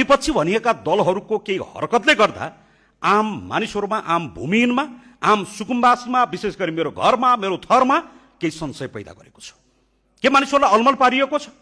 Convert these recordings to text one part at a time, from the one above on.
विपक्षी भनिएका दलहरूको केही हरकतले गर्दा आम मानिसहरूमा, आम भूमिहीनमा, आम सुकुम्बासीमा, विशेष गरी मेरो घरमा, मेरो थरमा केही संशय पैदा गरेको छ। के मानिसहरूलाई अलमल पारिएको छ?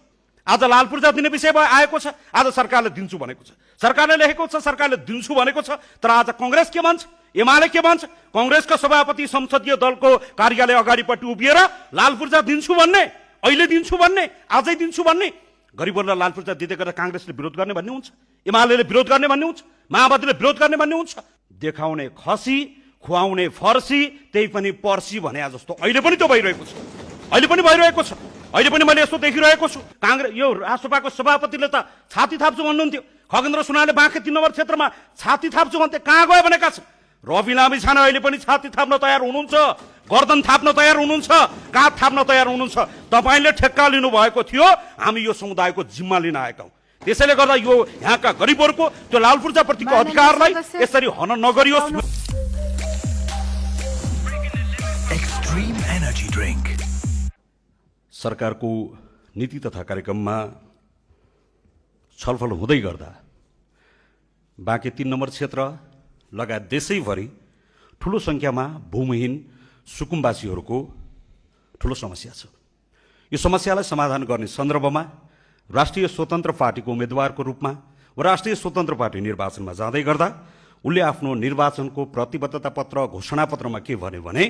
आज लाल पूर्जा दिने विषय आएको छ, आज सरकारले दिन्छु भनेको छ, सरकारले लेखेको छ, सरकारले दिन्छु भनेको छ। तर आज कांग्रेस के भन्छ, एमाले के भन्छ? कांग्रेसका सभापति संसदीय दलको कार्यालय अगाडिपट्टि उभिएर लाल पूर्जा दिन्छु भन्ने, अहिले दिन्छु भन्ने, आजै दिन्छु भन्ने। गरिबहरूलाई लाल पूर्जा दिँदै गर्दा कांग्रेसले विरोध गर्ने भन्ने हुन्छ, एमाले विरोध गर्ने भन्ने हुन्छ, माओवादीले विरोध गर्ने भन्ने हुन्छ। देखाउने खसी, खुवाउने फर्सी, त्यही पनि पर्सी भने जस्तो अहिले पनि त्यो भइरहेको छ, अहिले पनि भइरहेको छ। अहिले पनि मैले यस्तो देखिरहेको छु, कांग्रेस यो राष्ट्रसभाको सभापतिले त छाती थाप्छु भन्नुहुन्थ्यो, खगेन्द्र सुनाले बाँके 3 नम्बर क्षेत्रमा छाती थाप्छु भन्थे, कहाँ गयो भनेका छन्? रवि लामी छाने अहिले पनि छाती थाप्न तयार हुनुहुन्छ, गर्दन थाप्न तयार हुनुहुन्छ, काँध थाप्न तयार हुनुहुन्छ। तपाईले ठेक्का लिनु भएको थियो, हामी यो समुदायको जिम्मा लिन आएका हौं। त्यसैले गर्दा यो यहाँका गरिबहरूको त्यो लाल पूर्जा प्रतिको अधिकारलाई यसरी हन नगरियोस्। एक्सट्रीम एनर्जी ड्रिंक सरकारको नीति तथा कार्यक्रममा छलफल हुँदै गर्दा बाँके 3 नम्बर क्षेत्र लगायत देशैभरि ठूलो संख्यामा भूमिहीन सुकुम्बासीहरूको ठूलो समस्या छ। यो समस्यालाई समाधान गर्ने सन्दर्भमा राष्ट्रिय स्वतन्त्र पार्टीको उम्मेदवारको रूपमा व राष्ट्रिय स्वतन्त्र पार्टी निर्वाचनमा जाँदै गर्दा उनले आफ्नो निर्वाचनको प्रतिबद्धता पत्र घोषणापत्रमा के भन्यो भने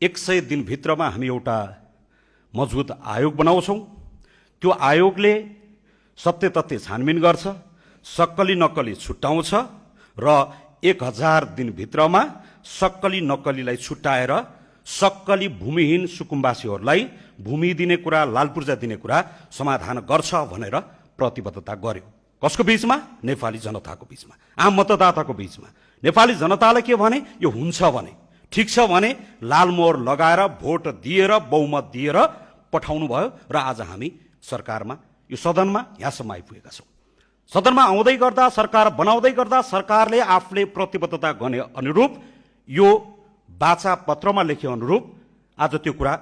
100 दिनभित्रमा हामी एउटा मजबुत आयोग बनाउँछौं। त्यो आयोगले सत्य तथ्य छानबिन गर्छ, सक्कली नक्कली छुट्याउँछ र 1000 दिनभित्रमा सक्कली नक्कलीलाई छुट्याएर सक्कली भूमिहीन सुकुम्बासीहरूलाई भूमि दिने कुरा, लाल पूर्जा दिने कुरा समाधान गर्छ भनेर प्रतिबद्धता गर्यो। कसको बीचमा? नेपाली जनताको बीचमा, आम मतदाताको बीचमा। नेपाली जनताले के भने, यो हुन्छ भने, ठीक छ भने लाल मोहर लगाएर भोट दिएर बहुमत दिएर पठाउनु भयो र आज हामी सरकारमा, यो सदनमा यहाँसम्म आइपुगेका छौं। सदनमा आउँदै गर्दा, सरकार बनाउँदै गर्दा सरकारले आफूले प्रतिबद्धता गर्ने अनुरूप यो वाचा पत्रमा लेखे अनुरूप आज त्यो कुरा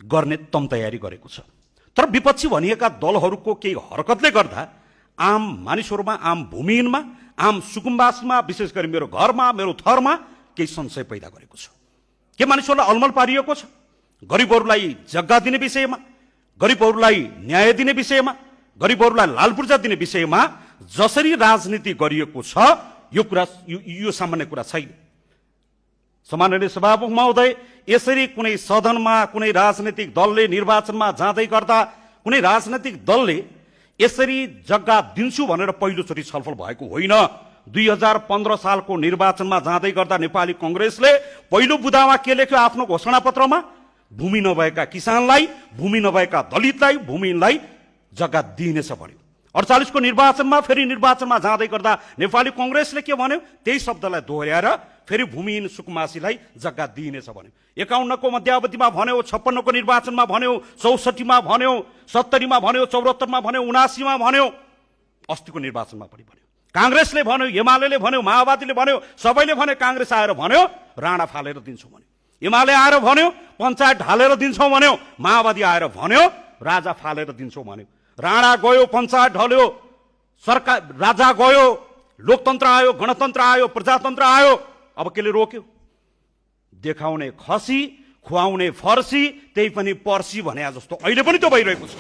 गर्ने तम तयारी गरेको छ। तर विपक्षी भनिएका दलहरूको केही हरकतले गर्दा आम मानिसहरूमा, आम भूमिहीनमा, आम सुकुम्बासीमा, विशेष गरी मेरो घरमा, मेरो थरमा केही संशय पैदा गरेको छ। के मानिसहरूलाई अलमल पारिएको छ? गरिबहरूलाई जग्गा दिने विषयमा, गरिबहरूलाई न्याय दिने विषयमा, गरिबहरूलाई लाल पूर्जा दिने विषयमा जसरी राजनीति गरिएको छ यो कुरा, यो सामान्य कुरा छैन। सम्माननीय सभामुख महोदय, यसरी कुनै सदनमा कुनै राजनीतिक दलले निर्वाचनमा जाँदै गर्दा कुनै राजनीतिक दलले यसरी जग्गा दिन्छु भनेर पहिलोचोटि छलफल भएको होइन। 2015 सालको निर्वाचनमा जाँदै गर्दा नेपाली कांग्रेसले पहिलो बुदामा के लेख्यो आफ्नो घोषणापत्रमा? भूमि नभएका किसानलाई, भूमि नभएका दलितलाई, भूमिहीनलाई जग्गा दिइनेछ भन्यो। 48 को निर्वाचनमा फेरि निर्वाचनमा जाँदै गर्दा नेपाली कांग्रेसले के भन्यो? त्यही शब्दलाई दोहोर्याएर फेरि भूमिहीन सुकुम्बासीलाई जग्गा दिइनेछ भन्यो। 51 को मध्यावधिमा भन्यो, 56 को निर्वाचनमा भन्यो, 64 मा भन्यो, 70 मा भन्यो, 74 मा भन्यो, 79 मा भन्यो, अस्तिको निर्वाचनमा पनि भन्यो। कांग्रेसले भन्यो, एमाले भन्यो, माओवादीले भन्यो, सबैले भन्यो। कांग्रेस आएर भन्यो राणा फालेर दिन्छौं भन्यो, एमाले आएर भन्यो पञ्चायत ढालेर दिन्छौं भन्यो, माओवादी आएर भन्यो राजा फालेर दिन्छौं भन्यो। राणा गयो, पञ्चायत ढल्यो, सरकार राजा गयो, लोकतन्त्र आयो, गणतन्त्र आयो, प्रजातन्त्र आयो। अब केले रोक्यो? देखाउने खसी, खुवाउने फर्सी, त्यही पनि पर्सी भने जस्तो अहिले पनि त्यो भइरहेको छ,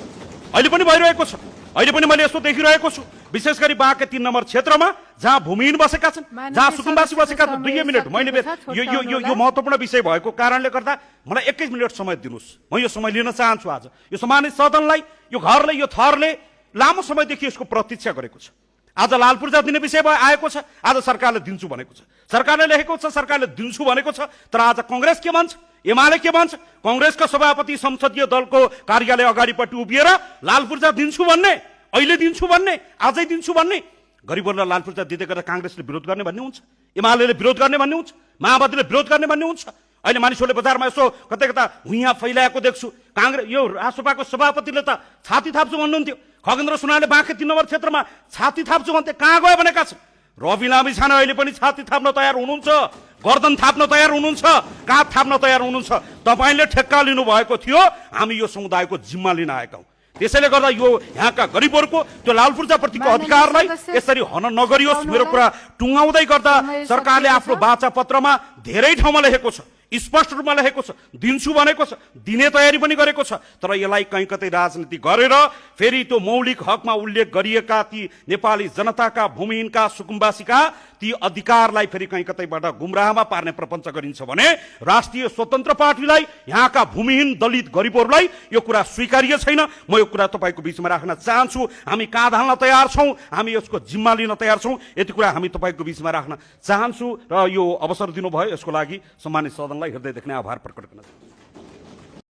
अहिले पनि भइरहेको छ। अहिले पनि मैले यस्तो देखिरहेको छु, विशेष गरी बाँके 3 नम्बर क्षेत्रमा जहाँ भूमिहीन बसेका छन्, जहाँ सुकुम्बासी बसेका छन्। 2 मिनेट मैले यो महत्त्वपूर्ण विषय भएको कारणले गर्दा मलाई 21 मिनेट समय दिनुस्। म यो समय लिन चाहन्छु। आज यो सम्मानित सदनलाई, यो घरले, यो थरले लामो समयदेखि यसको प्रतीक्षा गरेको छ। आज लाल पूर्जा दिने विषय आएको छ, आज सरकारले दिन्छु भनेको छ, सरकारले लेखेको छ, सरकारले दिन्छु भनेको छ। तर आज कांग्रेस के भन्छ, एमाले के भन्छ? कांग्रेसका सभापति संसदीय दलको कार्यालय अगाडिपट्टि उभिएर लाल पूर्जा दिन्छु भन्ने, अहिले दिन्छु भन्ने, आजै दिन्छु भन्ने। गरिबहरूलाई लाल पूर्जा दिँदै गर्दा कांग्रेसले विरोध गर्ने भन्ने हुन्छ, एमाले विरोध गर्ने भन्ने हुन्छ, माओवादीले विरोध गर्ने भन्ने हुन्छ। अहिले मानिसहरूले बजारमा यसो कतै कता भुइँया फैलाएको देख्छु। कांग्रेस यो राष्ट्रसभाको सभापतिले त छाती थाप्छु भन्नुहुन्थ्यो, खगेन्द्र सुनाले बाँके 3 नम्बर क्षेत्रमा छाती थाप्छु भन्थे, कहाँ गयो भनेका छन्? रवि लामी छाने अहिले पनि छाती थाप्न तयार हुनुहुन्छ, गर्दन थाप्न तयार हुनुहुन्छ, काँध थाप्न तयार हुनुहुन्छ। तपाईले ठेक्का लिनु भएको थियो, हामी यो समुदायको जिम्मा लिन आएका हौं। त्यसैले गर्दा यो यहाँका गरिबहरूको त्यो लाल पूर्जाप्रतिको अधिकारलाई यसरी हन नगरियोस्। मेरो कुरा टुङ्गाउँदै गर्दा सरकारले आफ्नो वाचा पत्रमा धेरै ठाउँमा लेखेको छ, स्पष्ट रूपमा लेखेको छ, दिन्छु भनेको छ, दिने तयारी पनि गरेको छ। तर यसलाई कहीँ कतै राजनीति गरेर फेरि त्यो मौलिक हकमा उल्लेख गरिएका ती नेपाली जनताका, भूमिहीनका, सुकुम्बासीका ती अधिकारलाई फेरि कहीँ कतैबाट गुमराहमा पार्ने प्रपञ्च गरिन्छ भने राष्ट्रिय स्वतन्त्र पार्टीलाई, यहाँका भूमिहीन, दलित, गरिबहरूलाई यो कुरा स्वीकार्य छैन। म यो कुरा तपाईँको बीचमा राख्न चाहन्छु। हामी काँध हाल्न तयार छौँ, हामी यसको जिम्मा लिन तयार छौँ। यति कुरा हामी तपाईँको बीचमा राख्न चाहन्छु र यो अवसर दिनुभयो यसको लागि सम्मानित सदनलाई हृदयदेखि नै आभार प्रकट गर्न चाहन्छु।